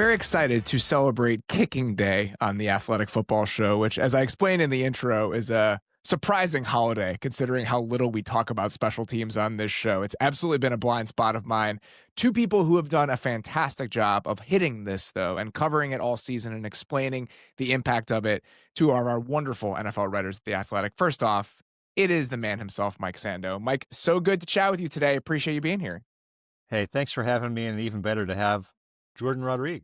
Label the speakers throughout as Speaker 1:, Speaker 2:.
Speaker 1: Very excited to celebrate Kicking Day on the Athletic Football Show, which, as I explained in the intro, is a surprising holiday considering how little we talk about special teams on this show. It's absolutely been a blind spot of mine. Two people who have done a fantastic job of hitting this, though, and covering it all season and explaining the impact of it to our wonderful NFL writers at The Athletic. First off, it is the man himself, Mike Sando. Mike, so good to chat with you today. Appreciate you being here.
Speaker 2: Hey, thanks for having me, and even better to have Jourdan Rodrigue.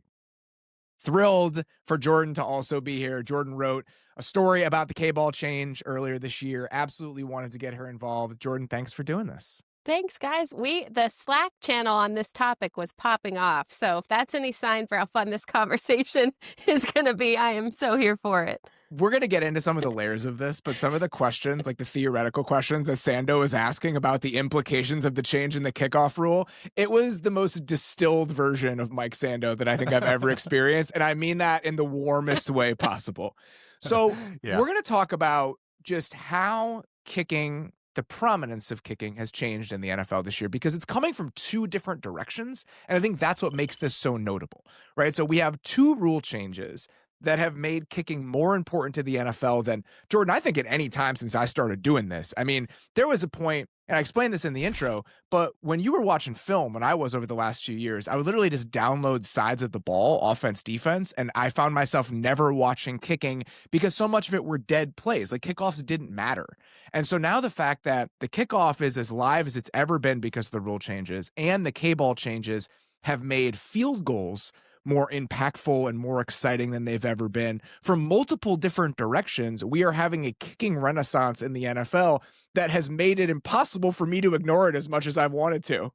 Speaker 1: Thrilled for Jourdan to also be here. Jourdan wrote a story about the K-ball change earlier this year. Absolutely wanted to get her involved. Jourdan, thanks for doing this.
Speaker 3: Thanks, guys. The Slack channel on this topic was popping off. So if that's any sign for how fun this conversation is going to be, I am so here for it.
Speaker 1: We're going to get into some of the layers of this, but some of the questions, like the theoretical questions that Sando is asking about the implications of the change in the kickoff rule, it was the most distilled version of Mike Sando that I think I've ever experienced. And I mean that in the warmest way possible. So We're going to talk about just how kicking, the prominence of kicking has changed in the NFL this year because it's coming from two different directions. And I think that's what makes this so notable, right? So we have two rule changes that have made kicking more important to the NFL than, Jourdan, I think at any time since I started doing this. I mean, there was a point, and I explained this in the intro, but when you were watching film, when I was over the last few years, I would literally just download sides of the ball, offense, defense, and I found myself never watching kicking because so much of it were dead plays. Like kickoffs didn't matter. And so now the fact that the kickoff is as live as it's ever been because of the rule changes and the K-ball changes have made field goals more impactful and more exciting than they've ever been. From multiple different directions, we are having a kicking renaissance in the NFL that has made it impossible for me to ignore it as much as I've wanted to.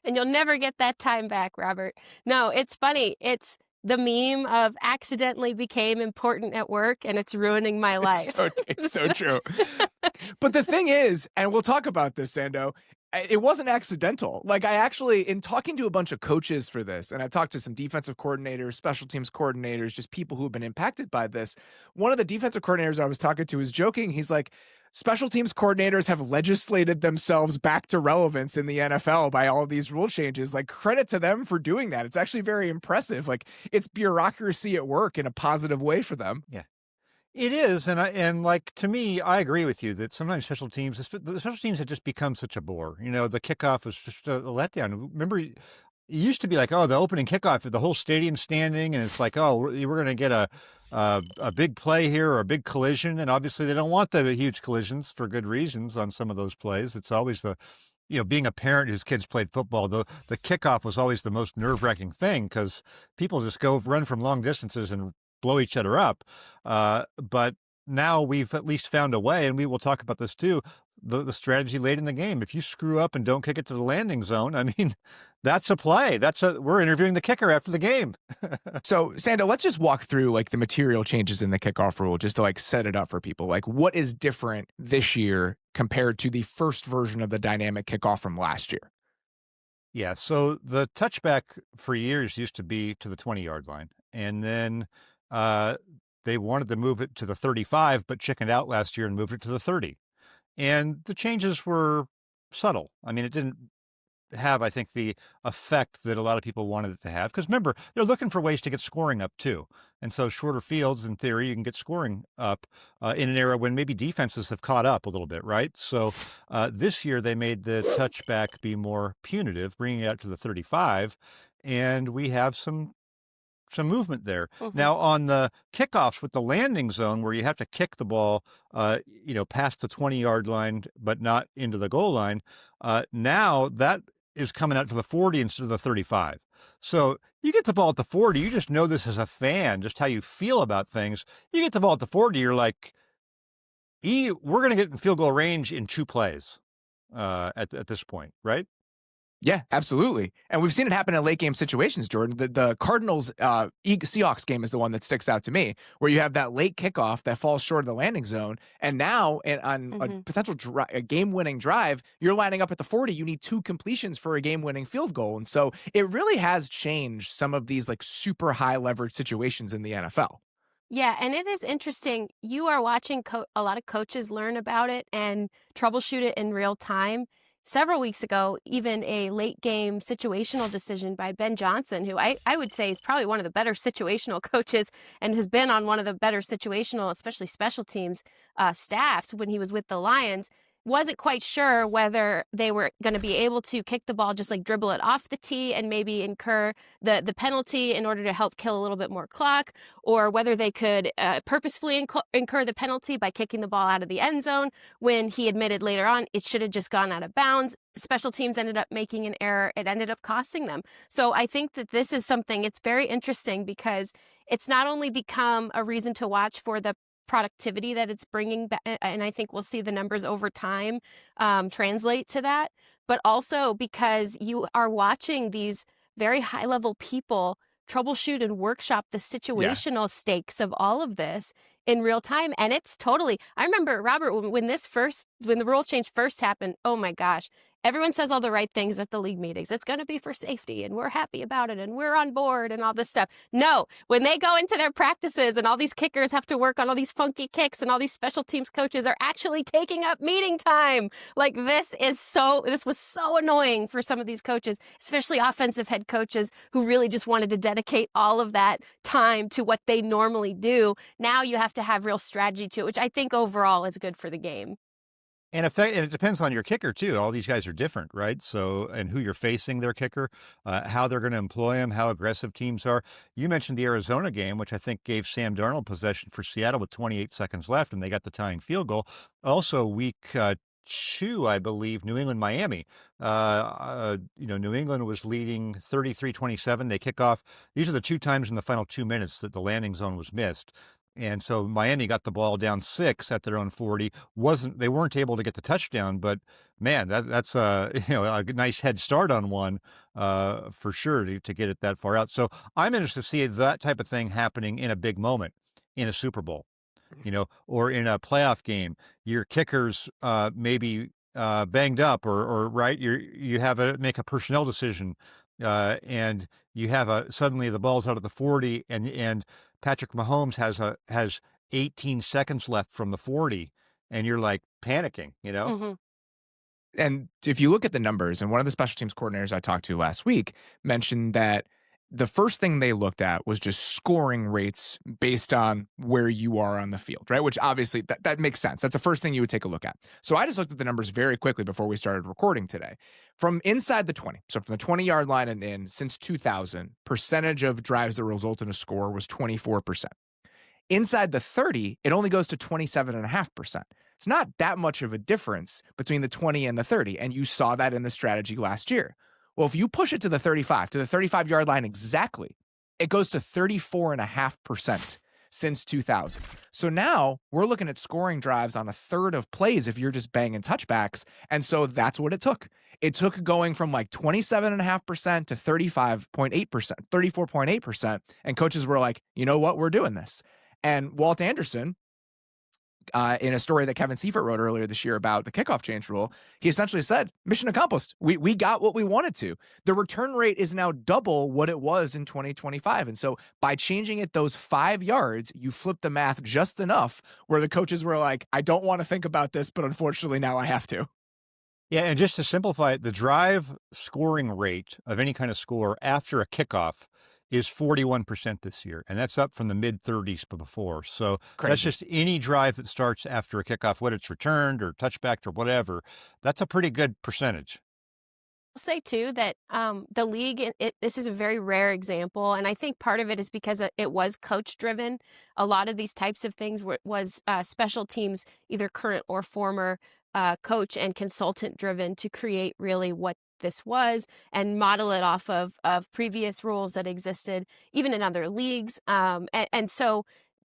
Speaker 3: And you'll never get that time back, Robert. No, it's funny. It's the meme of accidentally became important at work and it's ruining my life.
Speaker 1: It's so true. But the thing is, and we'll talk about this, Sando, it wasn't accidental. Like I actually, in talking to a bunch of coaches for this, and I've talked to some defensive coordinators, special teams coordinators, just people who have been impacted by this. One of the defensive coordinators I was talking to was joking. He's like, special teams coordinators have legislated themselves back to relevance in the NFL by all of these rule changes. Like credit to them for doing that. It's actually very impressive. Like it's bureaucracy at work in a positive way for them.
Speaker 2: Yeah. It is, and like to me, I agree with you that sometimes the special teams have just become such a bore. You know, the kickoff was just a letdown. Remember, it used to be like, oh, the opening kickoff, the whole stadium standing, and it's like, oh, we're going to get a big play here or a big collision, and obviously they don't want the huge collisions for good reasons on some of those plays. It's always being a parent whose kids played football, the kickoff was always the most nerve-wracking thing because people just go run from long distances and blow each other up. But now we've at least found a way, and we will talk about this too, the strategy late in the game. If you screw up and don't kick it to the landing zone, I mean, that's a play. We're interviewing the kicker after the game.
Speaker 1: So, Sando, let's just walk through like the material changes in the kickoff rule just to like set it up for people. Like what is different this year compared to the first version of the dynamic kickoff from last year?
Speaker 2: Yeah, so the touchback for years used to be to the 20-yard line, and then they wanted to move it to the 35, but chickened out last year and moved it to the 30. And the changes were subtle. I mean, it didn't have, I think, the effect that a lot of people wanted it to have. Because remember, they're looking for ways to get scoring up too. And so shorter fields, in theory, you can get scoring up in an era when maybe defenses have caught up a little bit, right? So this year they made the touchback be more punitive, bringing it out to the 35. And we have some movement there. Mm-hmm. Now on the kickoffs with the landing zone where you have to kick the ball, past the 20-yard line, but not into the goal line. Now that is coming out to the 40 instead of the 35. So you get the ball at the 40, you just know this as a fan, just how you feel about things. You get the ball at the 40, you're like, we're going to get in field goal range in 2 plays at this point, right?
Speaker 1: Yeah, absolutely. And we've seen it happen in late game situations, Jourdan. The Cardinals Seahawks game is the one that sticks out to me, where you have that late kickoff that falls short of the landing zone. And now on a potential a game-winning drive, you're lining up at the 40. You need 2 completions for a game-winning field goal. And so it really has changed some of these like super high leverage situations in the NFL.
Speaker 3: Yeah, and it is interesting. You are watching a lot of coaches learn about it and troubleshoot it in real time. several weeks ago, even a late game situational decision by Ben Johnson, who I would say is probably one of the better situational coaches and has been on one of the better situational, especially special teams staffs when he was with the Lions. Wasn't quite sure whether they were going to be able to kick the ball, just like dribble it off the tee and maybe incur the penalty in order to help kill a little bit more clock, or whether they could purposefully incur the penalty by kicking the ball out of the end zone when he admitted later on it should have just gone out of bounds. Special teams ended up making an error. It ended up costing them. So I think that this is something, it's very interesting because it's not only become a reason to watch for the productivity that it's bringing back, and I think we'll see the numbers over time translate to that, but also because you are watching these very high level people troubleshoot and workshop the situational stakes of all of this in real time. And it's totally, I remember, Robert, when the rule change first happened, oh my gosh, everyone says all the right things at the league meetings. It's going to be for safety and we're happy about it and we're on board and all this stuff. No, when they go into their practices and all these kickers have to work on all these funky kicks and all these special teams coaches are actually taking up meeting time. Like this was so annoying for some of these coaches, especially offensive head coaches who really just wanted to dedicate all of that time to what they normally do. Now you have to have real strategy to it, which I think overall is good for the game.
Speaker 2: And it depends on your kicker too. All these guys are different, right? So, and who you're facing their kicker, how they're going to employ him, how aggressive teams are. You mentioned the Arizona game, which I think gave Sam Darnold possession for Seattle with 28 seconds left, and they got the tying field goal. Also, week 2, I believe, New England, Miami. New England was leading 33-27. They kick off. These are the 2 times in the final 2 minutes that the landing zone was missed. And so Miami got the ball down 6 at their own 40. They weren't able to get the touchdown, but man, that's a nice head start on one for sure to get it that far out. So I'm interested to see that type of thing happening in a big moment in a Super Bowl, or in a playoff game. Your kickers maybe banged up or right. You have to make a personnel decision, and you have suddenly the ball's out of the 40 and Patrick Mahomes has 18 seconds left from the 40, and you're like panicking,
Speaker 3: Mm-hmm.
Speaker 1: And if you look at the numbers, and one of the special teams coordinators I talked to last week mentioned that the first thing they looked at was just scoring rates based on where you are on the field, right? Which obviously that makes sense. That's the first thing you would take a look at. So I just looked at the numbers very quickly before we started recording today. From inside the 20, so from the 20-yard line and in, since 2000, percentage of drives that result in a score was 24%. Inside the 30, it only goes to 27.5%. It's not that much of a difference between the 20 and the 30, and you saw that in the strategy last year. Well, if you push it to the 35-yard line exactly, it goes to 34.5% since 2000. So now we're looking at scoring drives on a third of plays if you're just banging touchbacks. And so that's what it took. It took going from like 27.5% to 35.8%, 34.8%. And coaches were like, you know what, we're doing this. And Walt Anderson, in a story that Kevin Seifert wrote earlier this year about the kickoff change rule, he essentially said, mission accomplished. We got what we wanted to. The return rate is now double what it was in 2025. And so by changing it those 5 yards, you flip the math just enough where the coaches were like, I don't want to think about this, but unfortunately now I have to.
Speaker 2: Yeah, and just to simplify it, the drive scoring rate of any kind of score after a kickoff is 41% this year, and that's up from the mid-30s before. So That's just any drive that starts after a kickoff, whether it's returned or touchback or whatever. That's a pretty good percentage.
Speaker 3: I'll say too that the league, this is a very rare example, and I think part of it is because it was coach driven. A lot of these types of things was special teams, either current or former, coach and consultant driven to create really what this was and model it off of previous rules that existed even in other leagues. And so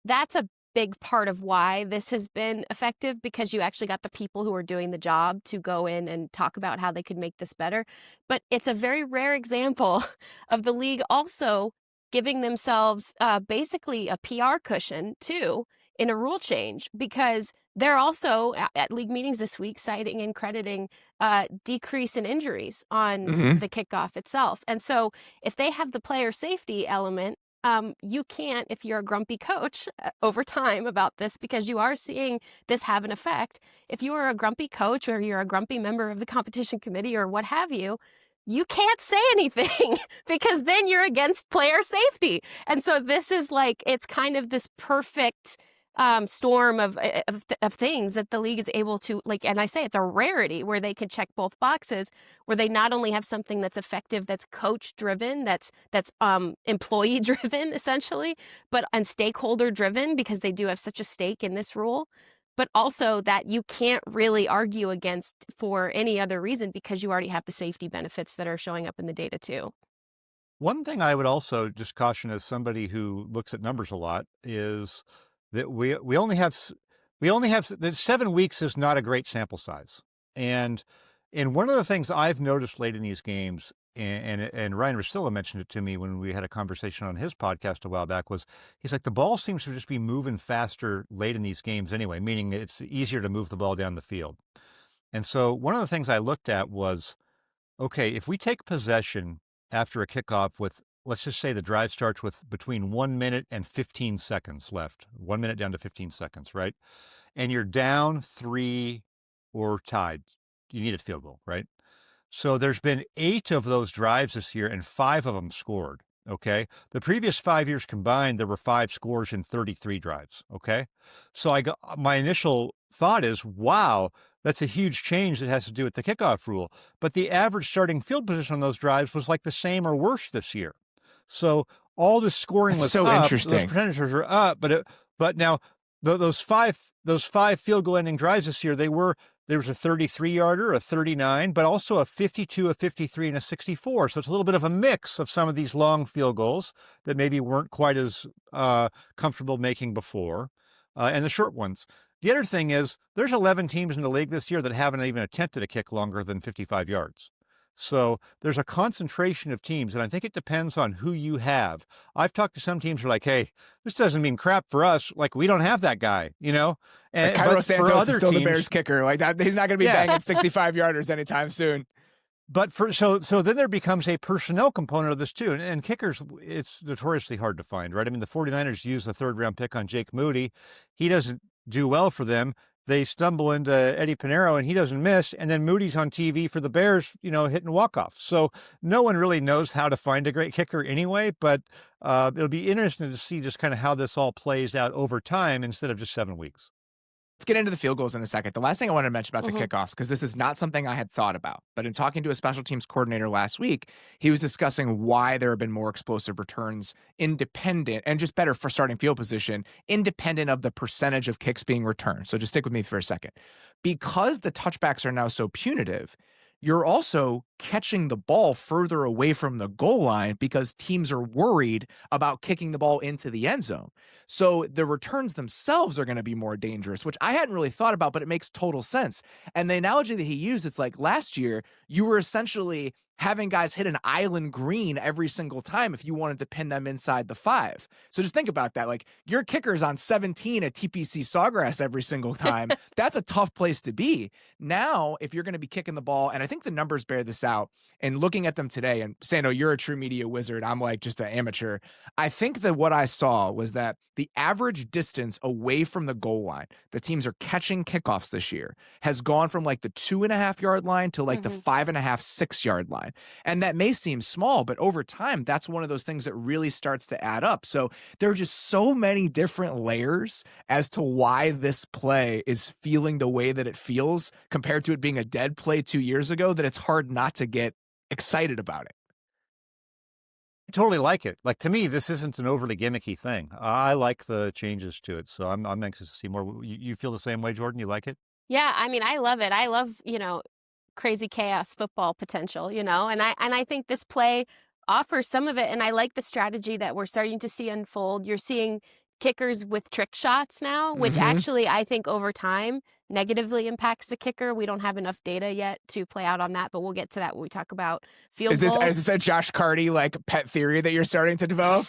Speaker 3: that's a big part of why this has been effective, because you actually got the people who are doing the job to go in and talk about how they could make this better. But it's a very rare example of the league also giving themselves basically a PR cushion too in a rule change, because they're also at league meetings this week citing and crediting decrease in injuries on the kickoff itself. And so if they have the player safety element you can't, if you're a grumpy coach over time about this, because you are seeing this have an effect. If you are a grumpy coach or you're a grumpy member of the competition committee or what have you, you can't say anything because then you're against player safety. And so this is like, it's kind of this perfect storm of things that the league is able to, like, and I say it's a rarity where they can check both boxes, where they not only have something that's effective, that's coach driven, that's employee driven essentially, and stakeholder driven, because they do have such a stake in this rule, but also that you can't really argue against for any other reason because you already have the safety benefits that are showing up in the data too.
Speaker 2: One thing I would also just caution as somebody who looks at numbers a lot is that we only have that 7 weeks is not a great sample size. And one of the things I've noticed late in these games, and Ryan Russillo mentioned it to me when we had a conversation on his podcast a while back, was he's like, the ball seems to just be moving faster late in these games anyway, meaning it's easier to move the ball down the field. And so one of the things I looked at was, okay, if we take possession after a kickoff with, let's just say the drive starts with between 1 minute and 15 seconds left, 1 minute down to 15 seconds, right? And you're down 3 or tied, you need a field goal, right? So there's been 8 of those drives this year and 5 of them scored, okay? The previous 5 years combined, there were 5 scores in 33 drives, okay? So my initial thought is, wow, that's a huge change that has to do with the kickoff rule. But the average starting field position on those drives was like the same or worse this year. So all the scoring was
Speaker 1: so
Speaker 2: up.
Speaker 1: interesting.
Speaker 2: Those percentages are up, but now those five field goal ending drives this year, there was a 33-yarder, a 39, but also a 52, a 53, and a 64. So it's a little bit of a mix of some of these long field goals that maybe weren't quite as comfortable making before, and the short ones. The other thing is there's 11 teams in the league this year that haven't even attempted a kick longer than 55 yards. So there's a concentration of teams, and I think it depends on who you have. I've talked to some teams who are like, hey, this doesn't mean crap for us. Like, we don't have that guy, you know?
Speaker 1: And Cairo Santos is still the Bears kicker. Like that, he's not going to be banging 65-yarders anytime soon.
Speaker 2: But so then there becomes a personnel component of this too. And kickers, it's notoriously hard to find, right? I mean, the 49ers use a 3rd-round pick on Jake Moody. He doesn't do well for them. They stumble into Eddie Pinheiro and he doesn't miss. And then Moody's on TV for the Bears, hitting walk-offs. So no one really knows how to find a great kicker anyway, but it'll be interesting to see just kind of how this all plays out over time instead of just 7 weeks.
Speaker 1: Let's get into the field goals in a second. The last thing I wanted to mention about the kickoffs, because this is not something I had thought about, but in talking to a special teams coordinator last week, he was discussing why there have been more explosive returns independent and just better for starting field position, independent of the percentage of kicks being returned. So just stick with me for a second. Because the touchbacks are now so punitive, you're also catching the ball further away from the goal line because teams are worried about kicking the ball into the end zone. So the returns themselves are going to be more dangerous, which I hadn't really thought about, but it makes total sense. And the analogy that he used, it's like last year, you were essentially having guys hit an island green every single time if you wanted to pin them inside the 5. So just think about that. Like, your kicker's on 17 at TPC Sawgrass every single time. That's a tough place to be. Now, if you're going to be kicking the ball, and I think the numbers bear this out, and looking at them today, and Sando, you're a true media wizard. I'm like just an amateur. I think that what I saw was that the average distance away from the goal line the teams are catching kickoffs this year has gone from like the 2.5-yard line to like the 5.5, 6-yard line. And that may seem small, but over time, that's one of those things that really starts to add up. So there are just so many different layers as to why this play is feeling the way that it feels compared to it being a dead play 2 years ago that it's hard not to get excited about it.
Speaker 2: I totally like it. Like, to me, this isn't an overly gimmicky thing. I like the changes to it. So I'm anxious to see more. You feel the same way, Jourdan? You like it?
Speaker 3: Yeah, I mean, I love it. I love, crazy chaos football potential, and I think this play offers some of it, and I like the strategy that we're starting to see unfold. You're seeing kickers with trick shots now, which actually I think over time negatively impacts the kicker. We don't have enough data yet to play out on that, but we'll get to that when we talk about field goals.
Speaker 1: Is this a Josh Carty like pet theory that you're starting to develop?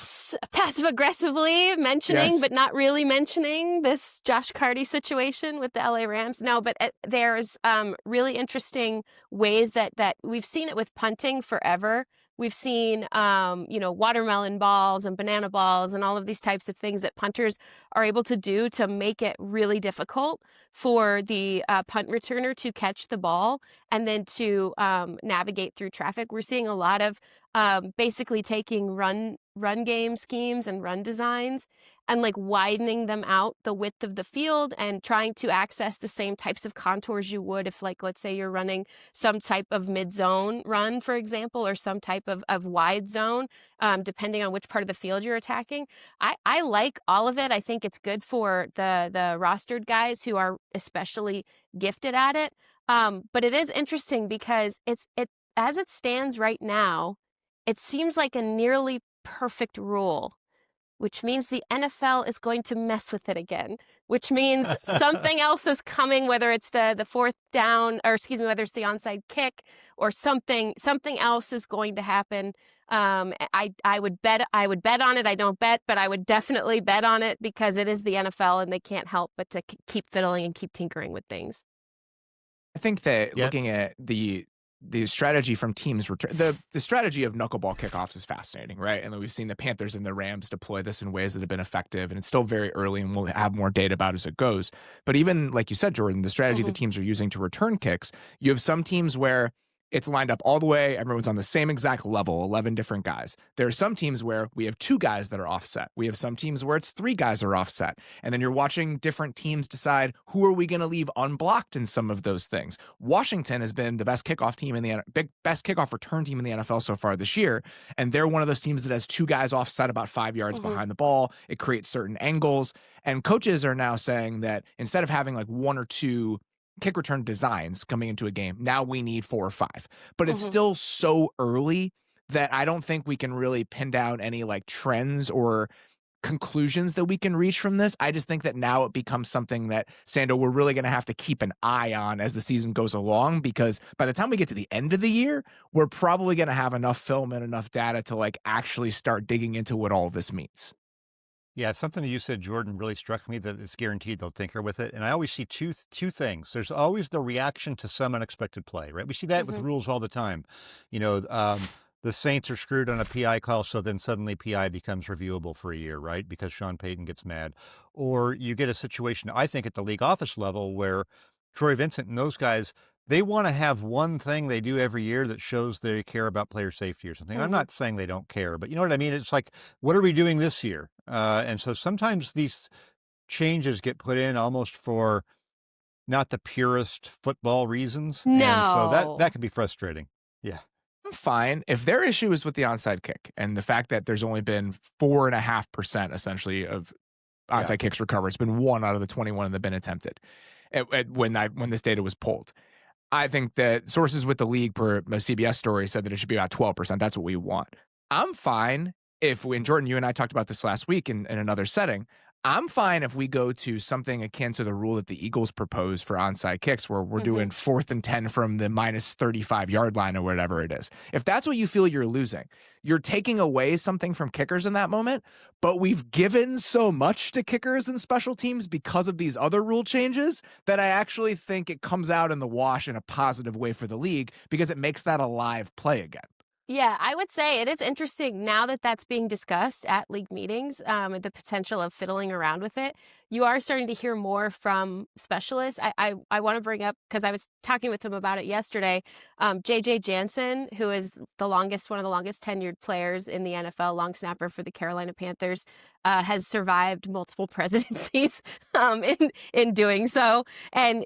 Speaker 3: Passive aggressively mentioning, but not really mentioning this Josh Carty situation with the LA Rams. No, but there's really interesting ways that we've seen it with punting forever. We've seen, watermelon balls and banana balls and all of these types of things that punters are able to do to make it really difficult for the punt returner to catch the ball and then to navigate through traffic. We're seeing a lot of basically taking run game schemes and run designs and like widening them out the width of the field and trying to access the same types of contours you would if, like, let's say you're running some type of mid-zone run, for example, or some type of wide zone, depending on which part of the field you're attacking. I like all of it. I think it's good for the rostered guys who are especially gifted at it. But it is interesting because it as it stands right now, it seems like a nearly perfect rule, which means the NFL is going to mess with it again, which means something else is coming, whether it's the fourth down, or whether it's the onside kick or something else is going to happen. I would bet on it. I don't bet, but I would definitely bet on it because it is the NFL and they can't help but to keep fiddling and keep tinkering with things.
Speaker 1: I think that looking at the strategy from teams, the strategy of knuckleball kickoffs is fascinating, right? And we've seen the Panthers and the Rams deploy this in ways that have been effective, and it's still very early, and we'll have more data about as it goes. But even like you said, Jourdan, the strategy the teams are using to return kicks, you have some teams where it's lined up all the way. Everyone's on the same exact level, 11 different guys. There are some teams where we have 2 guys that are offset. We have some teams where it's 3 guys are offset. And then you're watching different teams decide who are we going to leave unblocked in some of those things. Washington has been the best kickoff team in the best kickoff return team in the NFL so far this year. And they're one of those teams that has 2 guys offset about 5 yards behind the ball. It creates certain angles. And coaches are now saying that instead of having like 1 or 2 kick return designs coming into a game, now we need 4 or 5. But it's still so early that I don't think we can really pin down any like trends or conclusions that we can reach from this. I just think that now it becomes something that, Sando, we're really going to have to keep an eye on as the season goes along, because by the time we get to the end of the year, we're probably going to have enough film and enough data to like actually start digging into what all of this means.
Speaker 2: Yeah, something you said, Jourdan, really struck me, that it's guaranteed they'll tinker with it. And I always see two things. There's always the reaction to some unexpected play, right? We see that with rules all the time. The Saints are screwed on a PI call, so then suddenly PI becomes reviewable for a year, right? Because Sean Payton gets mad. Or you get a situation, I think, at the league office level where Troy Vincent and those guys, they want to have one thing they do every year that shows they care about player safety or something. I'm not saying they don't care, but you know what I mean? It's like, what are we doing this year? And so sometimes these changes get put in almost for not the purest football reasons.
Speaker 3: No.
Speaker 2: And so that can be frustrating. Yeah.
Speaker 1: I'm fine. If their issue is with the onside kick and the fact that there's only been 4.5% essentially of onside kicks recovered, it's been 1 out of the 21 that have been attempted when this data was pulled. I think that sources with the league per a CBS story said that it should be about 12%. That's what we want. I'm fine if when Jourdan, you and I talked about this last week in another setting. I'm fine if we go to something akin to the rule that the Eagles proposed for onside kicks, where we're doing 4th and 10 from the minus 35-yard line or whatever it is. If that's what you feel you're losing, you're taking away something from kickers in that moment, but we've given so much to kickers and special teams because of these other rule changes that I actually think it comes out in the wash in a positive way for the league, because it makes that a live play again.
Speaker 3: Yeah, I would say it is interesting now that that's being discussed at league meetings, the potential of fiddling around with it. You are starting to hear more from specialists. I want to bring up, because I was talking with him about it yesterday, J.J. Jansen, who is one of the longest tenured players in the NFL, long snapper for the Carolina Panthers, has survived multiple presidencies in doing so, and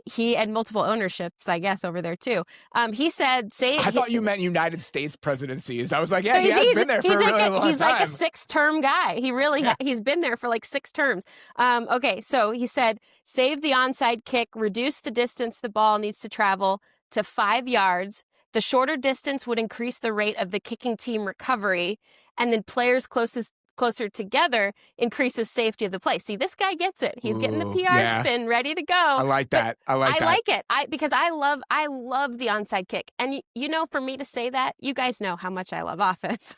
Speaker 3: multiple ownerships, I guess, over there too. He said,
Speaker 1: I thought you meant United States presidencies. I was like, yeah, he has been there for a really long time.
Speaker 3: He's like a 6-term guy. He really he's been there for like 6 terms. Okay, so he said, save the onside kick, reduce the distance the ball needs to travel to 5 yards. The shorter distance would increase the rate of the kicking team recovery, and then players closer together increases safety of the play. See, this guy gets it. He's getting the PR spin ready to go.
Speaker 1: I like that. I like
Speaker 3: it. Because I love the onside kick. And for me to say that, you guys know how much I love offense.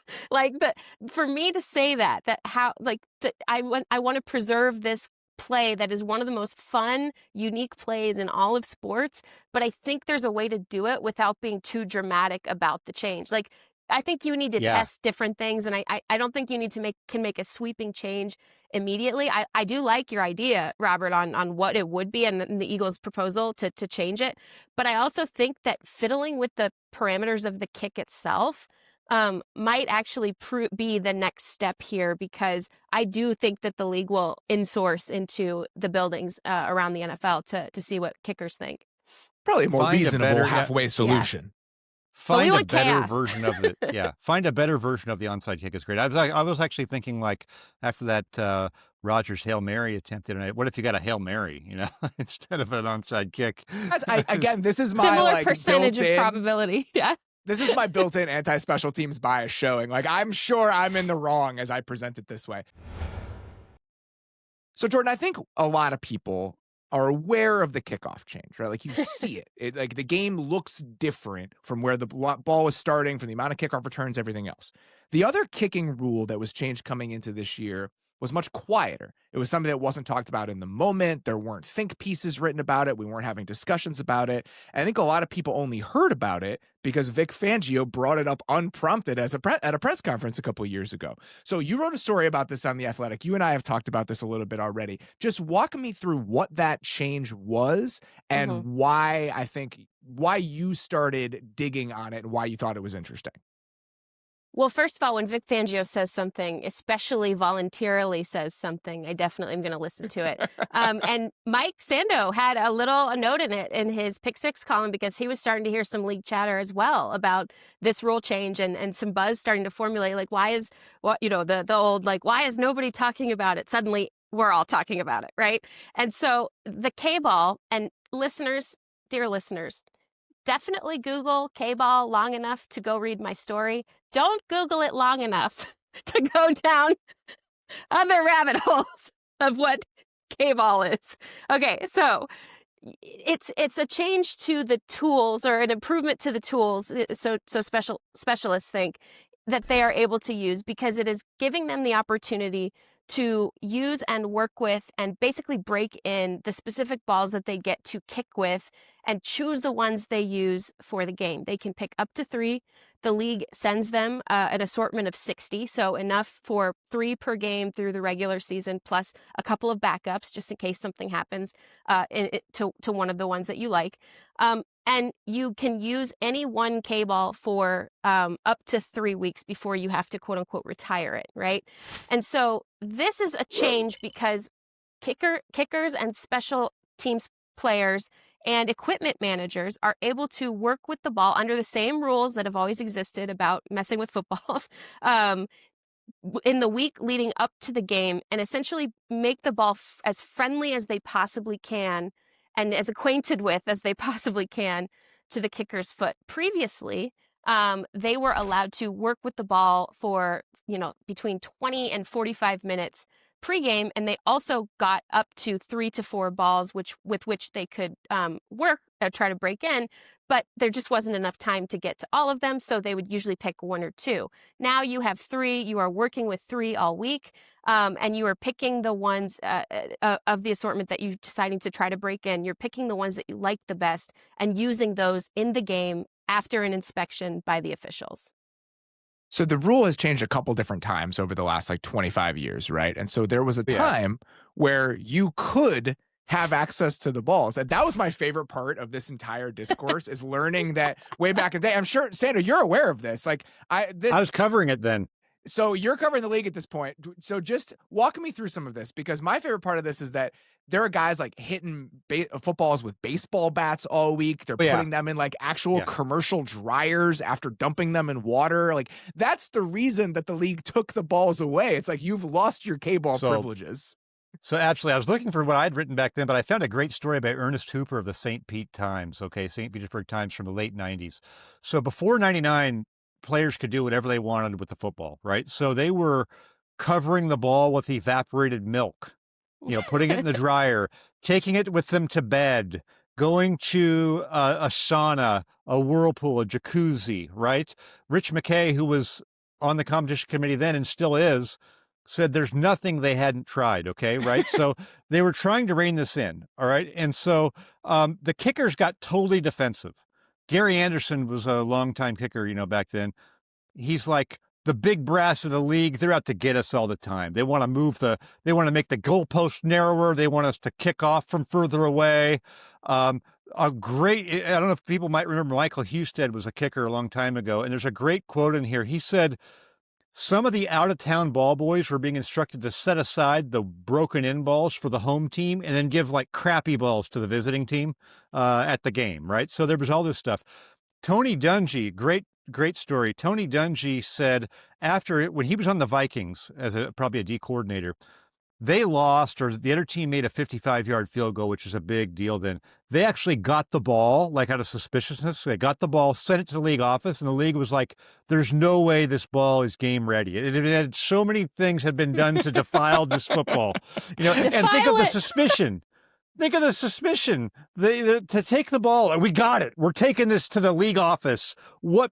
Speaker 3: For me to say that I want to preserve this play that is one of the most fun, unique plays in all of sports, but I think there's a way to do it without being too dramatic about the change. I think you need to
Speaker 2: Yeah.
Speaker 3: test different things, and I don't think you need to make a sweeping change immediately. I do like your idea, Robert, on what it would be and the Eagles' proposal to change it. But I also think that fiddling with the parameters of the kick itself might actually be the next step here, because I do think that the league will insource into the buildings around the NFL to see what kickers think.
Speaker 1: Probably a more
Speaker 2: Find a
Speaker 1: reasonable
Speaker 2: better-
Speaker 1: halfway solution.
Speaker 2: Find a
Speaker 3: want
Speaker 2: better
Speaker 3: chaos.
Speaker 2: version of it. Find a better version of the onside kick is great. I was actually thinking, like, after that Rodgers Hail Mary attempt the other night, what if you got a Hail Mary, instead of an onside kick?
Speaker 1: Again, this is my
Speaker 3: Similar
Speaker 1: like
Speaker 3: percentage of
Speaker 1: built-in-
Speaker 3: probability. Yeah.
Speaker 1: This is my built-in anti-special teams bias showing. Like, I'm sure I'm in the wrong as I present it this way. So, Jourdan, I think a lot of people are aware of the kickoff change, right? Like, you see it. Like, the game looks different from where the ball was starting, from the amount of kickoff returns, everything else. The other kicking rule that was changed coming into this year was much quieter. It was something that wasn't talked about in the moment. There weren't think pieces written about it. We weren't having discussions about it. And I think a lot of people only heard about it because Vic Fangio brought it up unprompted at a press conference a couple of years ago. So you wrote a story about this on The Athletic. You and I have talked about this a little bit already. Just walk me through what that change was and why you started digging on it and why you thought it was interesting.
Speaker 3: Well, first of all, when Vic Fangio says something, especially voluntarily says something, I definitely am going to listen to it. And Mike Sando had a note in it in his Pick Six column, because he was starting to hear some league chatter as well about this rule change and some buzz starting to formulate. Like, why is the old, like, why is nobody talking about it? Suddenly, we're all talking about it, right? And so the K-ball, and listeners, dear listeners, definitely Google K-ball long enough to go read my story. Don't Google it long enough to go down other rabbit holes of what K-ball is. Okay, so it's a change to the tools, or an improvement to the tools. So specialists think that they are able to use, because it is giving them the opportunity to use and work with and basically break in the specific balls that they get to kick with and choose the ones they use for the game. They can pick up to 3. The league sends them an assortment of 60, so enough for 3 per game through the regular season, plus a couple of backups just in case something happens to one of the ones that you like. And you can use any one K-ball for up to 3 weeks before you have to, quote unquote, retire it, right? And so this is a change because kickers and special teams players and equipment managers are able to work with the ball under the same rules that have always existed about messing with footballs in the week leading up to the game, and essentially make the ball as friendly as they possibly can and as acquainted with as they possibly can to the kicker's foot. Previously, they were allowed to work with the ball for, between 20 and 45 minutes pregame, and they also got up to 3 to 4 balls with which they could work or try to break in, but there just wasn't enough time to get to all of them, so they would usually pick 1 or 2. Now you have 3, you are working with 3 all week, and you are picking the ones of the assortment that you're deciding to try to break in. You're picking the ones that you like the best and using those in the game after an inspection by the officials.
Speaker 1: So the rule has changed a couple different times over the last 25 years, right? And so there was a time where you could have access to the balls. And that was my favorite part of this entire discourse is learning that way back in the day. I'm sure, Sando, you're aware of this. I
Speaker 2: was covering it then.
Speaker 1: So you're covering the league at this point. So just walk me through some of this, because my favorite part of this is that there are guys hitting footballs with baseball bats all week. They're putting them in actual commercial dryers after dumping them in water. That's the reason that the league took the balls away. It's you've lost your K-ball privileges.
Speaker 2: So actually, I was looking for what I'd written back then, but I found a great story by Ernest Hooper of the St. Pete Times. Okay, St. Petersburg Times from the late 90s. So before 99, players could do whatever they wanted with the football, right? So they were covering the ball with evaporated milk, putting it in the dryer, taking it with them to bed, going to a sauna, a whirlpool, a jacuzzi, right? Rich McKay, who was on the competition committee then and still is, said there's nothing they hadn't tried, okay, right? So they were trying to rein this in, all right? And so the kickers got totally defensive. Gary Anderson was a longtime kicker, back then. he's like, the big brass of the league, they're out to get us all the time. They want to make the goalpost narrower. They want us to kick off from further away. I don't know if people might remember Michael Husted was a kicker a long time ago. And there's a great quote in here. He said, some of the out-of-town ball boys were being instructed to set aside the broken-in balls for the home team and then give like crappy balls to the visiting team at the game, right? So there was all this stuff. Tony Dungy, great story. Tony Dungy said when he was on the Vikings as probably a D coordinator, they lost, or the other team made a 55-yard field goal, which is a big deal then. They actually got the ball, like out of suspiciousness. They got the ball, sent it to the league office, and the league was like, there's no way this ball is game ready. It had so many things had been done to defile this football. And think of the suspicion. Think of the suspicion to take the ball. We got it. We're taking this to the league office.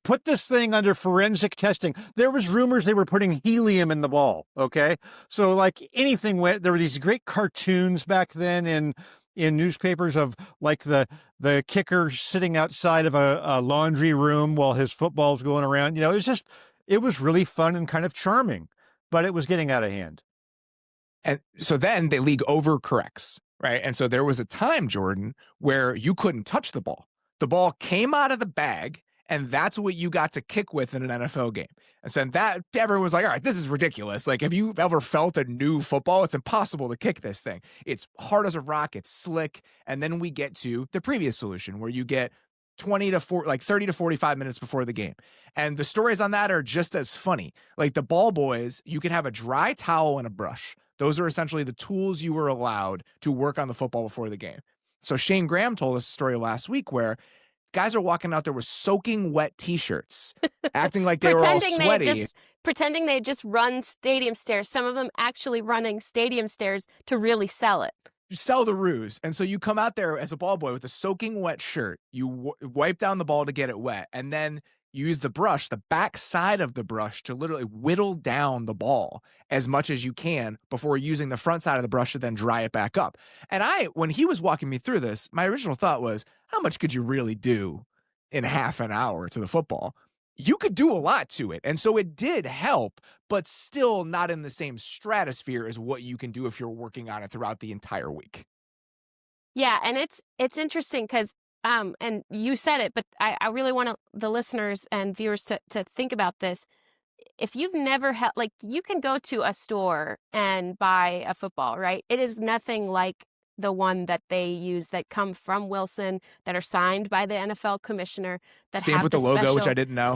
Speaker 2: Put this thing under forensic testing. There was rumors they were putting helium in the ball. Okay. So like anything went, there were these great cartoons back then in newspapers of like the kicker sitting outside of a laundry room while his football's going around. It was really fun and kind of charming, but it was getting out of hand.
Speaker 1: And so then the league overcorrects. Right. And so there was a time, Jourdan, where you couldn't touch the ball. The ball came out of the bag, and that's what you got to kick with in an NFL game. And so that everyone was like, all right, this is ridiculous. Like, have you ever felt a new football? It's impossible to kick this thing. It's hard as a rock. It's slick. And then we get to the previous solution where you get 30 to 45 minutes before the game. And the stories on that are just as funny. Like the ball boys, you could have a dry towel and a brush. Those are essentially the tools you were allowed to work on the football before the game. So Shane Graham told us a story last week where guys are walking out there with soaking wet T-shirts, acting like they were all sweaty.
Speaker 3: Pretending they just run stadium stairs, some of them actually running stadium stairs to really sell it.
Speaker 1: You sell the ruse. And so you come out there as a ball boy with a soaking wet shirt. You wipe down the ball to get it wet. And then you use the brush, the back side of the brush, to literally whittle down the ball as much as you can before using the front side of the brush to then dry it back up. And when he was walking me through this, my original thought was, how much could you really do in half an hour to the football? You could do a lot to it. And so it did help, but still not in the same stratosphere as what you can do if you're working on it throughout the entire week.
Speaker 3: Yeah, and it's interesting because and you said it, but I really want the listeners and viewers to think about this. If you've never had, like, you can go to a store and buy a football, right? It is nothing like the one that they use that come from Wilson, that are signed by the NFL commissioner, that
Speaker 1: stamped with the logo, which I didn't know.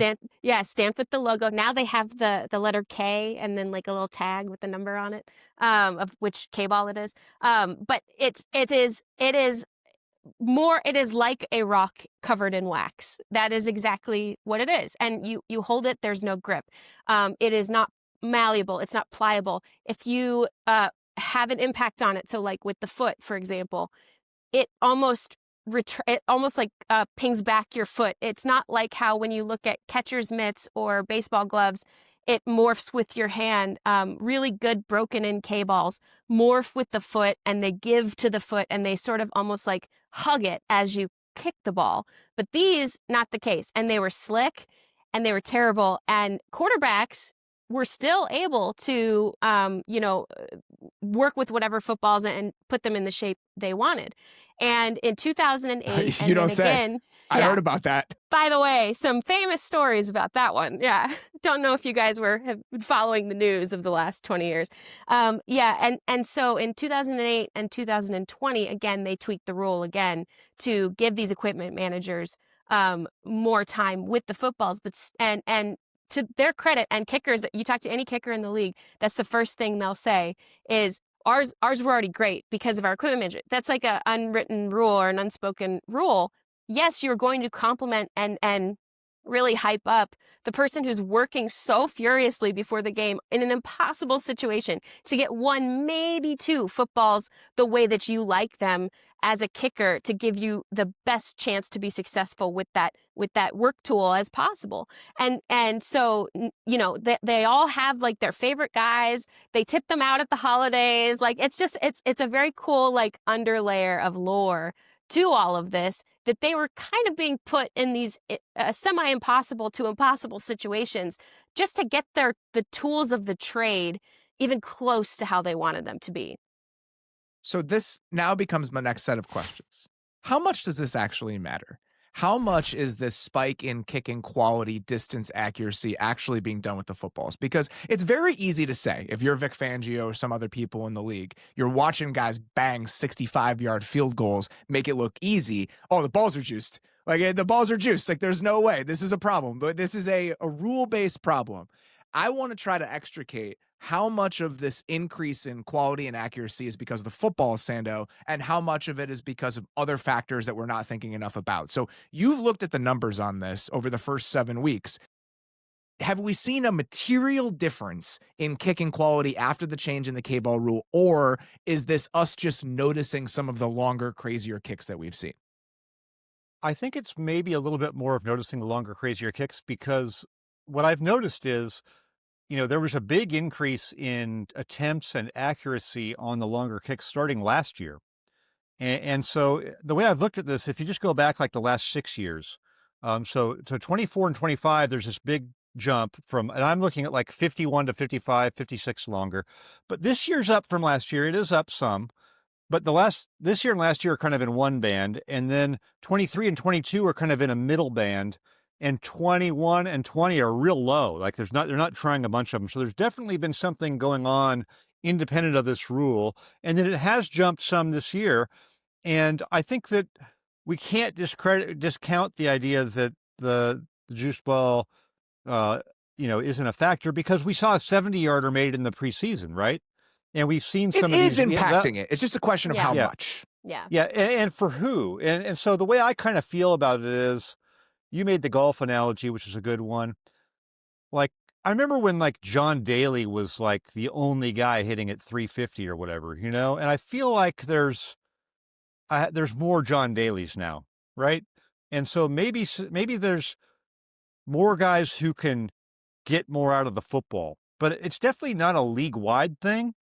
Speaker 3: Stamped with the logo. Now they have the letter K and then like a little tag with the number on it, of which K ball it is. But it is like a rock covered in wax. That is exactly what it is. And you hold it, there's no grip. It is not malleable. It's not pliable. If you have an impact on it, so like with the foot, for example, it almost pings back your foot. It's not like how when you look at catcher's mitts or baseball gloves, it morphs with your hand. Really good broken in K-balls morph with the foot, and they give to the foot, and they sort of almost like hug it as you kick the ball. But these, not the case. And they were slick, and they were terrible. And quarterbacks were still able to, work with whatever footballs and put them in the shape they wanted. And in 2008,
Speaker 1: you don't say. I heard about that.
Speaker 3: By the way, some famous stories about that one. Yeah. Don't know if you guys have been following the news of the last 20 years. And so in 2008 and 2020, again, they tweaked the rule again to give these equipment managers more time with the footballs. And to their credit, and kickers, you talk to any kicker in the league, that's the first thing they'll say is, ours were already great because of our equipment manager. That's like an unwritten rule or an unspoken rule. Yes, you're going to compliment and really hype up the person who's working so furiously before the game in an impossible situation to get one, maybe two footballs the way that you like them as a kicker, to give you the best chance to be successful with that work tool as possible. And so, they all have like their favorite guys. They tip them out at the holidays. Like, it's a very cool like underlayer of lore to all of this. that they were kind of being put in these semi-impossible to impossible situations just to get the tools of the trade even close to how they wanted them to be.
Speaker 1: So this now becomes my next set of questions. How much does this actually matter? How much is this spike in kicking quality, distance accuracy actually being done with the footballs? Because it's very easy to say, if you're Vic Fangio or some other people in the league, you're watching guys bang 65-yard field goals, make it look easy. Oh, the balls are juiced. Like, the balls are juiced. Like, there's no way. This is a problem. But this is a rule-based problem. I want to try to extricate how much of this increase in quality and accuracy is because of the football, Sando, and how much of it is because of other factors that we're not thinking enough about. So you've looked at the numbers on this over the first 7 weeks. Have we seen a material difference in kicking quality after the change in the K-ball rule, or is this us just noticing some of the longer, crazier kicks that we've seen?
Speaker 2: I think it's maybe a little bit more of noticing the longer, crazier kicks, because what I've noticed is, there was a big increase in attempts and accuracy on the longer kicks starting last year. And so the way I've looked at this, if you just go back like the last 6 years, so 24 and 25, there's this big jump from, and I'm looking at like 51 to 55, 56 longer. But this year's up from last year. It is up some. But this year and last year are kind of in one band, and then 23 and 22 are kind of in a middle band, and 21 and 20 are real low. Like they're not trying a bunch of them. So there's definitely been something going on independent of this rule. And then it has jumped some this year. And I think that we can't discount the idea that the juice ball, isn't a factor, because we saw a 70-yarder made in the preseason, right? And we've seen some of these.
Speaker 1: It is impacting it. It's just a question of how much.
Speaker 3: Yeah.
Speaker 2: Yeah. And for who? And so the way I kind of feel about it is, you made the golf analogy, which is a good one. Like, I remember when like John Daly was like the only guy hitting at 350 or whatever, and I feel like there's more John Dalys now, right? And so maybe there's more guys who can get more out of the football, but it's definitely not a league-wide thing.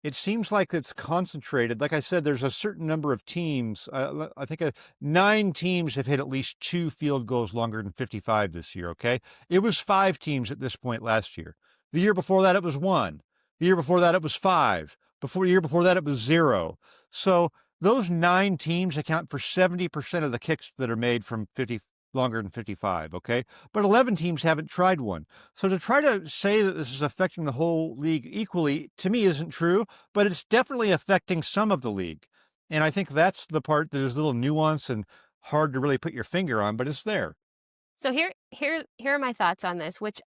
Speaker 2: It seems like it's concentrated. Like I said, there's a certain number of teams. I think 9 teams have hit at least 2 field goals longer than 55 this year, okay? It was 5 teams at this point last year. The year before that, it was 1. The year before that, it was 5. The year before that, it was 0. So those 9 teams account for 70% of the kicks that are made from 50 longer than 55, okay? But 11 teams haven't tried one. So to try to say that this is affecting the whole league equally, to me, isn't true, but it's definitely affecting some of the league. And I think that's the part that is a little nuanced and hard to really put your finger on, but it's there.
Speaker 3: So here are my thoughts on this, which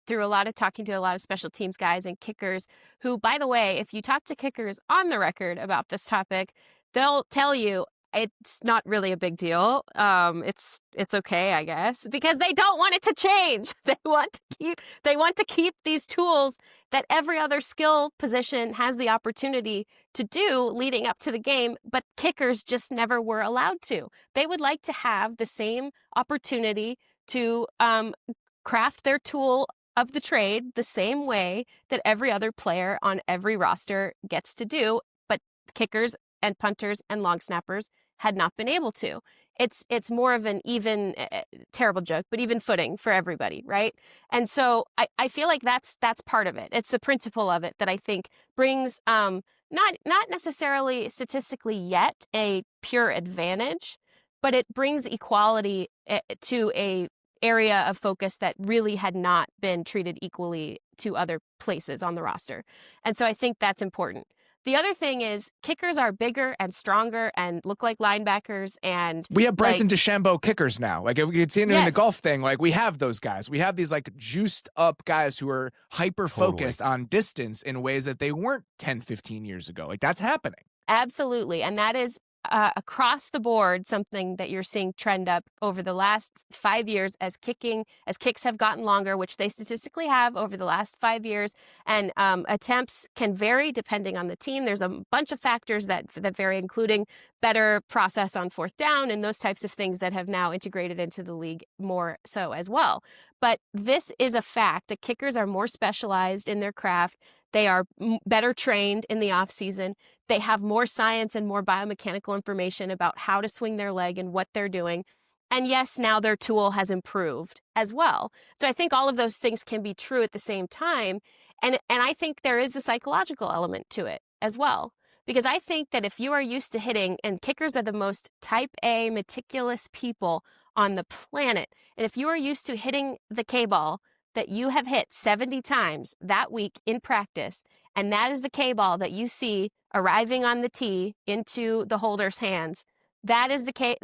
Speaker 3: through talking to a lot of special teams guys and kickers, who, by the way, if you talk to kickers on the record about this topic, they'll tell you it's not really a big deal. It's okay, I guess, because they don't want it to change. They want to keep these tools that every other skill position has the opportunity to do leading up to the game, but kickers just never were allowed to. They would like to have the same opportunity to craft their tool of the trade the same way that every other player on every roster gets to do, but kickers and punters and long snappers had not been able to. It's more of an even, terrible joke, but even footing for everybody, right? And so I feel like that's part of it. It's the principle of it that I think brings not necessarily statistically yet a pure advantage, but it brings equality to a area of focus that really had not been treated equally to other places on the roster. And so I think that's important. The other thing is kickers are bigger and stronger and look like linebackers, and
Speaker 1: we have Bryson DeChambeau kickers now. Like, if we continue in the
Speaker 3: Yes.
Speaker 1: golf thing, like we have those guys. We have these like juiced up guys who are hyper focused on distance in ways that they weren't 10, 15 years ago. Like, that's happening.
Speaker 3: Absolutely. And that is across the board something that you're seeing trend up over the last 5 years as kicks have gotten longer, which they statistically have over the last 5 years. And attempts can vary depending on the team. There's a bunch of factors that vary, including better process on 4th down and those types of things that have now integrated into the league more so as well. But this is a fact that kickers are more specialized in their craft. They are better trained in the off season. They have more science and more biomechanical information about how to swing their leg and what they're doing. And yes, now their tool has improved as well. So I think all of those things can be true at the same time. And I think there is a psychological element to it as well. Because I think that if you are used to hitting, and kickers are the most type A meticulous people on the planet, and if you are used to hitting the K-ball that you have hit 70 times that week in practice, and that is the K-ball that you see arriving on the tee into the holder's hands, that is the K.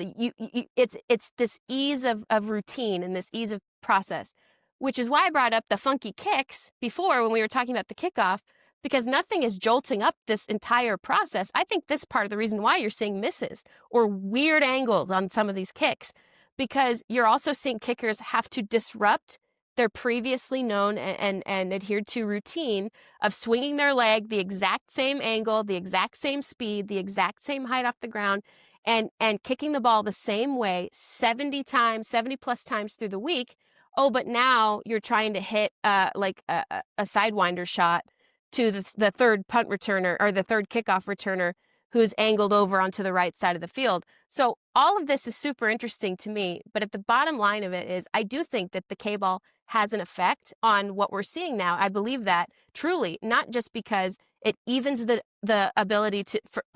Speaker 3: It's this ease of routine and this ease of process, which is why I brought up the funky kicks before when we were talking about the kickoff, because nothing is jolting up this entire process. I think this is part of the reason why you're seeing misses or weird angles on some of these kicks, because you're also seeing kickers have to disrupt their previously known and adhered to routine of swinging their leg the exact same angle, the exact same speed, the exact same height off the ground, and kicking the ball the same way 70 times, 70 plus times through the week. Oh, but now you're trying to hit like a sidewinder shot to the third punt returner or the third kickoff returner who's angled over onto the right side of the field. So all of this is super interesting to me, but at the bottom line of it is I do think that the K-ball has an effect on what we're seeing now. I believe that truly, not just because it evens the ability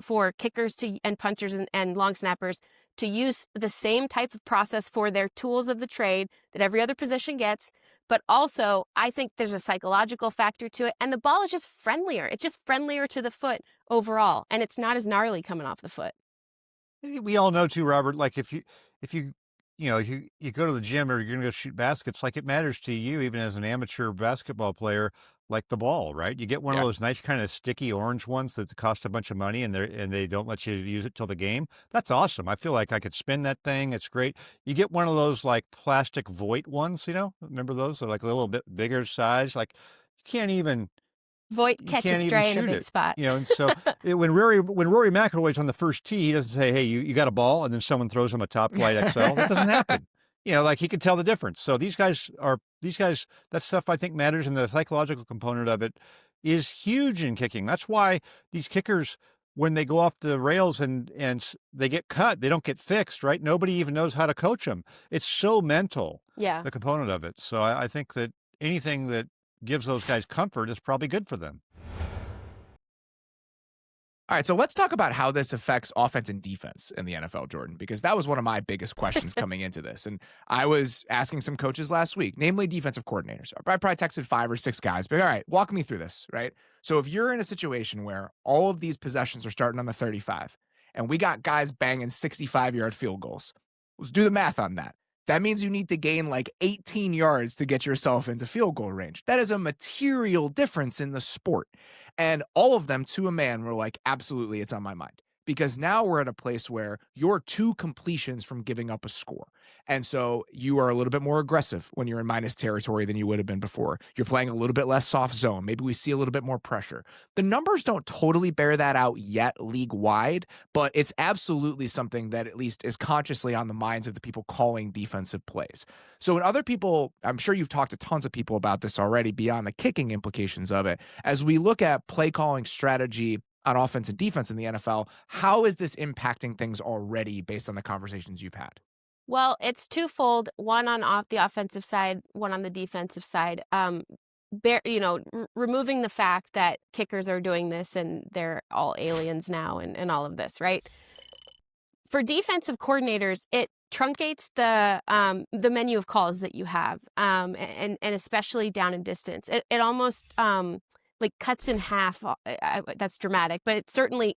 Speaker 3: for kickers and punters and long snappers to use the same type of process for their tools of the trade that every other position gets, but also I think there's a psychological factor to it, and the ball is just friendlier. It's just friendlier to the foot overall, and it's not as gnarly coming off the foot.
Speaker 2: We all know too, Robert, like if you go to the gym or you're going to go shoot baskets, like it matters to you, even as an amateur basketball player, like the ball, right? You get one of those nice kind of sticky orange ones that cost a bunch of money and they don't let you use it till the game. That's awesome. I feel like I could spin that thing. It's great. You get one of those like plastic Voigt ones, remember those? They're like a little bit bigger size. Like you can't even
Speaker 3: Voigt catch a stray in a big spot.
Speaker 2: And so when Rory McIlroy's on the first tee, he doesn't say, "Hey, you got a ball," and then someone throws him a top flight XL. That doesn't happen. Like he can tell the difference. So these guys, that stuff I think matters, and the psychological component of it is huge in kicking. That's why these kickers, when they go off the rails and they get cut, they don't get fixed, right? Nobody even knows how to coach them. It's so mental, the component of it. So I think that anything that gives those guys comfort is probably good for them.
Speaker 1: All right, so let's talk about how this affects offense and defense in the NFL, Jourdan, because that was one of my biggest questions coming into this. And I was asking some coaches last week, namely defensive coordinators. I probably texted 5 or 6 guys, but all right, walk me through this, right? So if you're in a situation where all of these possessions are starting on the 35 and we got guys banging 65-yard field goals, let's do the math on that. That means you need to gain like 18 yards to get yourself into field goal range. That is a material difference in the sport. And all of them, to a man, were like, absolutely, it's on my mind. Because now we're at a place where you're 2 completions from giving up a score. And so you are a little bit more aggressive when you're in minus territory than you would have been before. You're playing a little bit less soft zone. Maybe we see a little bit more pressure. The numbers don't totally bear that out yet league-wide, but it's absolutely something that at least is consciously on the minds of the people calling defensive plays. So when other people, I'm sure you've talked to tons of people about this already beyond the kicking implications of it, as we look at play calling strategy on offense and defense in the NFL, how is this impacting things already based on the conversations you've had?
Speaker 3: Well, it's twofold, one on the offensive side, one on the defensive side. Removing the fact that kickers are doing this and they're all aliens now and all of this, right? For defensive coordinators, it truncates the menu of calls that you have, and especially down and distance. It almost like cuts in half. That's dramatic, but it certainly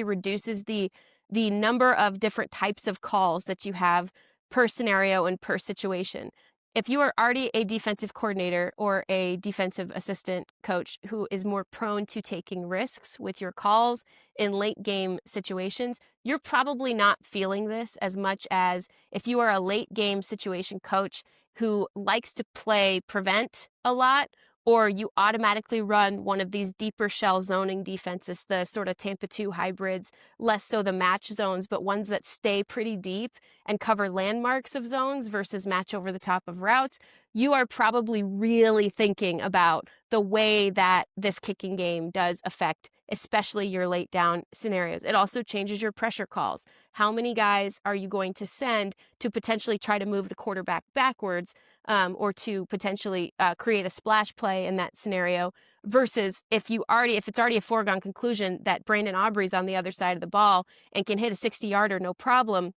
Speaker 3: reduces the number of different types of calls that you have per scenario and per situation. If you are already a defensive coordinator or a defensive assistant coach who is more prone to taking risks with your calls in late game situations, you're probably not feeling this as much as if you are a late game situation coach who likes to play prevent a lot, or you automatically run one of these deeper shell zoning defenses, the sort of Tampa 2 hybrids, less so the match zones, but ones that stay pretty deep and cover landmarks of zones versus match over the top of routes, you are probably really thinking about the way that this kicking game does affect especially your late down scenarios. It also changes your pressure calls. How many guys are you going to send to potentially try to move the quarterback backwards, or to potentially create a splash play in that scenario, versus if it's already a foregone conclusion that Brandon Aubrey's on the other side of the ball and can hit a 60-yarder no problem.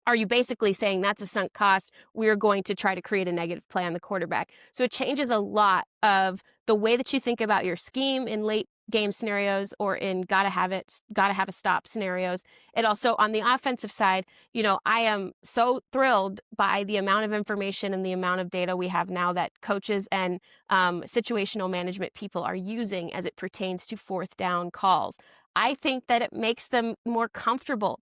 Speaker 3: Are you basically saying that's a sunk cost? We're going to try to create a negative play on the quarterback. So it changes a lot of the way that you think about your scheme in late game scenarios or in gotta have a stop scenarios. It also, on the offensive side, I am so thrilled by the amount of information and the amount of data we have now that coaches and situational management people are using as it pertains to fourth down calls. I think that it makes them more comfortable.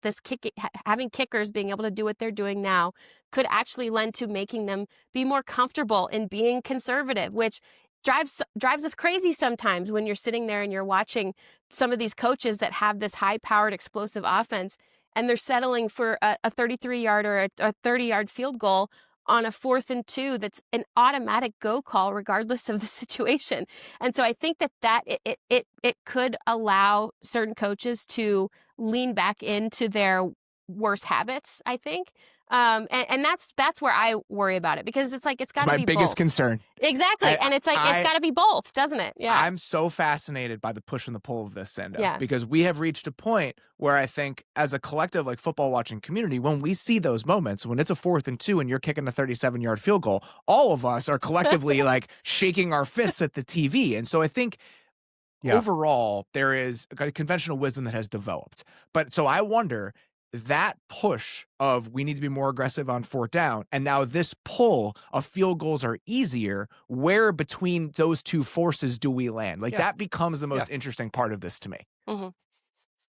Speaker 3: Having kickers being able to do what they're doing now could actually lend to making them be more comfortable in being conservative, which drives us crazy sometimes when you're sitting there and you're watching some of these coaches that have this high-powered explosive offense and they're settling for a 33-yard or a 30-yard field goal on a 4th and 2 that's an automatic go call regardless of the situation. And so I think that it could allow certain coaches to lean back into their worse habits, I think. And that's where I worry about it, because it's like it's got to be
Speaker 1: my biggest
Speaker 3: both.
Speaker 1: concern.
Speaker 3: Exactly. And it's like it's got to be both, doesn't it? Yeah.
Speaker 1: I'm so fascinated by the push and the pull of this, Sando,
Speaker 3: Yeah.
Speaker 1: because we have reached a point where I think as a collective, like, football watching community, when we see those moments, when it's a 4th and 2 and you're kicking a 37-yard field goal, all of us are collectively like shaking our fists at the TV. And so I think overall there is a conventional wisdom that has developed. But so I wonder, that push of we need to be more aggressive on 4th down, and now this pull of field goals are easier, where between those two forces do we land? Like, that becomes the most interesting part of this to me.
Speaker 3: Mm-hmm.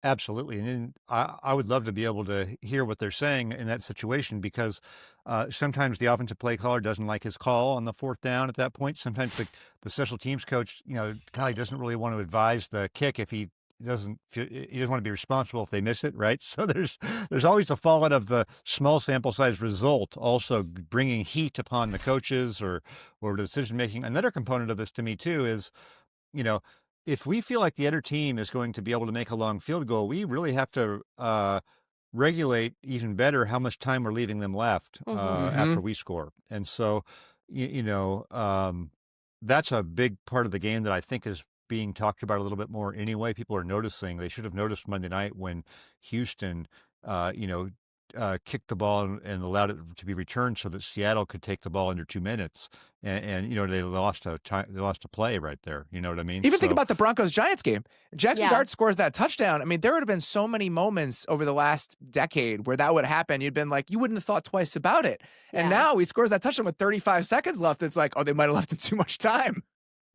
Speaker 2: Absolutely. And then I would love to be able to hear what they're saying in that situation, because sometimes the offensive play caller doesn't like his call on the 4th down at that point. Sometimes the special teams coach, Kylie doesn't really want to advise the kick if he doesn't want to be responsible if they miss it, right? So there's always a fallout of the small sample size result, also bringing heat upon the coaches or decision making. Another component of this to me too is, if we feel like the other team is going to be able to make a long field goal, we really have to regulate even better how much time we're leaving them left after we score. And so, that's a big part of the game that I think is being talked about a little bit more anyway. People are noticing. They should have noticed Monday night when Houston, kicked the ball and allowed it to be returned so that Seattle could take the ball under 2 minutes. And they lost a play right there. You know what I mean?
Speaker 1: Even think about the Broncos-Giants game. Jackson Dart scores that touchdown. I mean, there would have been so many moments over the last decade where that would happen. You'd been like, you wouldn't have thought twice about it. And now he scores that touchdown with 35 seconds left. It's like, oh, they might have left him too much time.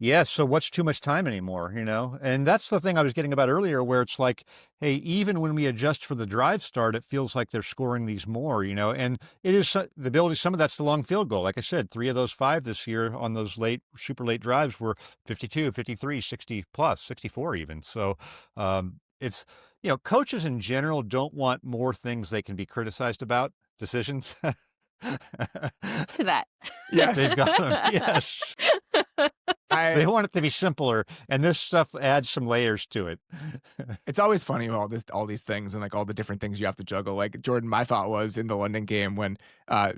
Speaker 2: Yes. So what's too much time anymore, And that's the thing I was getting about earlier, where it's like, hey, even when we adjust for the drive start, it feels like they're scoring these more, and it is the ability. Some of that's the long field goal. Like I said, 3 of those 5 this year on those super late drives were 52, 53, 60 plus, 64 even. So it's, coaches in general don't want more things they can be criticized about, decisions.
Speaker 3: To that.
Speaker 1: Yes.
Speaker 2: They've got them. Yes. They want it to be simpler, and this stuff adds some layers to it.
Speaker 1: It's always funny with all these things and like all the different things you have to juggle. Like, Jourdan, my thought was in the London game when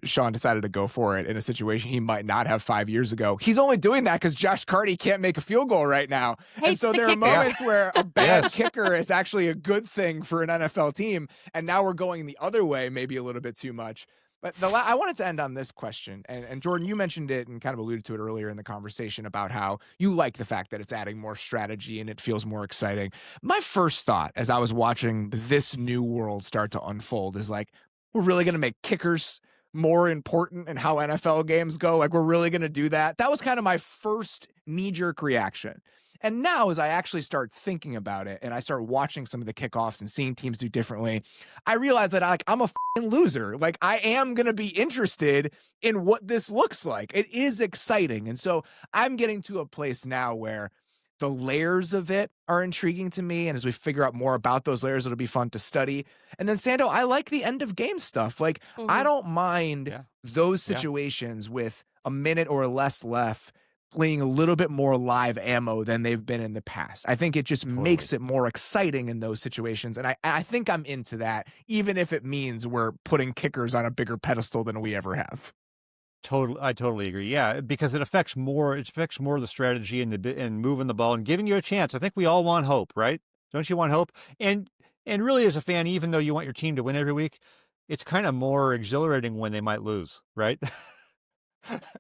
Speaker 1: Sean decided to go for it in a situation he might not have 5 years ago. He's only doing that because Josh Carty can't make a field goal right now. And so there are moments where a bad kicker is actually a good thing for an NFL team, and now we're going the other way, maybe a little bit too much. But I wanted to end on this question, and Jourdan, you mentioned it and kind of alluded to it earlier in the conversation about how you like the fact that it's adding more strategy and it feels more exciting. My first thought as I was watching this new world start to unfold is like, we're really going to make kickers more important in how NFL games go? Like, we're really going to do that? That was kind of my first knee-jerk reaction. And now, as I actually start thinking about it and I start watching some of the kickoffs and seeing teams do differently, I realize that I'm a loser. Like, I am going to be interested in what this looks like. It is exciting. And so I'm getting to a place now where the layers of it are intriguing to me. And as we figure out more about those layers, it'll be fun to study. And then, Sando, I like the end of game stuff. Like, I don't mind those situations with a minute or less left playing a little bit more live ammo than they've been in the past. I think it just makes it more exciting in those situations. And I think I'm into that, even if it means we're putting kickers on a bigger pedestal than we ever have.
Speaker 2: I totally agree. Yeah, because it affects more the strategy and moving the ball and giving you a chance. I think we all want hope, right? Don't you want hope? And really, as a fan, even though you want your team to win every week, it's kind of more exhilarating when they might lose, right?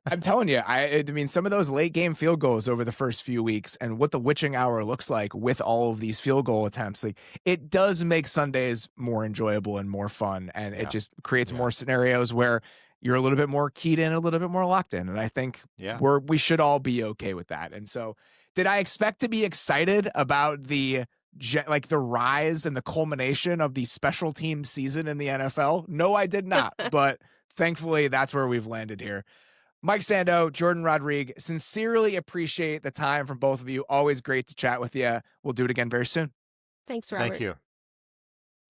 Speaker 1: I'm telling you, I mean, some of those late game field goals over the first few weeks and what the witching hour looks like with all of these field goal attempts, like, it does make Sundays more enjoyable and more fun. And it just creates more scenarios where you're a little bit more keyed in, a little bit more locked in. And I think we should all be okay with that. And so, did I expect to be excited about the rise and the culmination of the special team season in the NFL? No, I did not. But thankfully, that's where we've landed here. Mike Sando, Jourdan Rodrigue, sincerely appreciate the time from both of you. Always great to chat with you. We'll do it again very soon.
Speaker 3: Thanks, Robert.
Speaker 2: Thank you.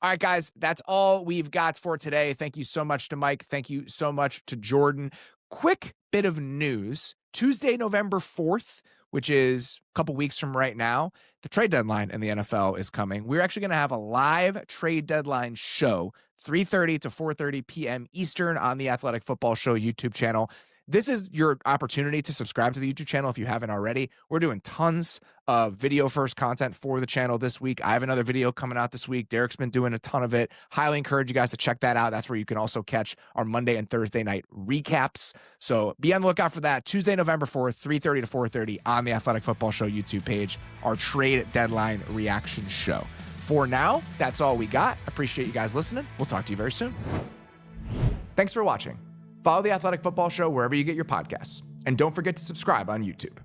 Speaker 1: All right, guys, that's all we've got for today. Thank you so much to Mike. Thank you so much to Jourdan. Quick bit of news. Tuesday, November 4th, which is a couple weeks from right now, the trade deadline in the NFL is coming. We're actually going to have a live trade deadline show, 3:30 to 4:30 p.m. Eastern on the Athletic Football Show YouTube channel. This is your opportunity to subscribe to the YouTube channel if you haven't already. We're doing tons of video-first content for the channel this week. I have another video coming out this week. Derek's been doing a ton of it. Highly encourage you guys to check that out. That's where you can also catch our Monday and Thursday night recaps. So be on the lookout for that. Tuesday, November 4th, 3:30 to 4:30 on the Athletic Football Show YouTube page, our trade deadline reaction show. For now, that's all we got. Appreciate you guys listening. We'll talk to you very soon. Thanks for watching. Follow the Athletic Football Show wherever you get your podcasts. And don't forget to subscribe on YouTube.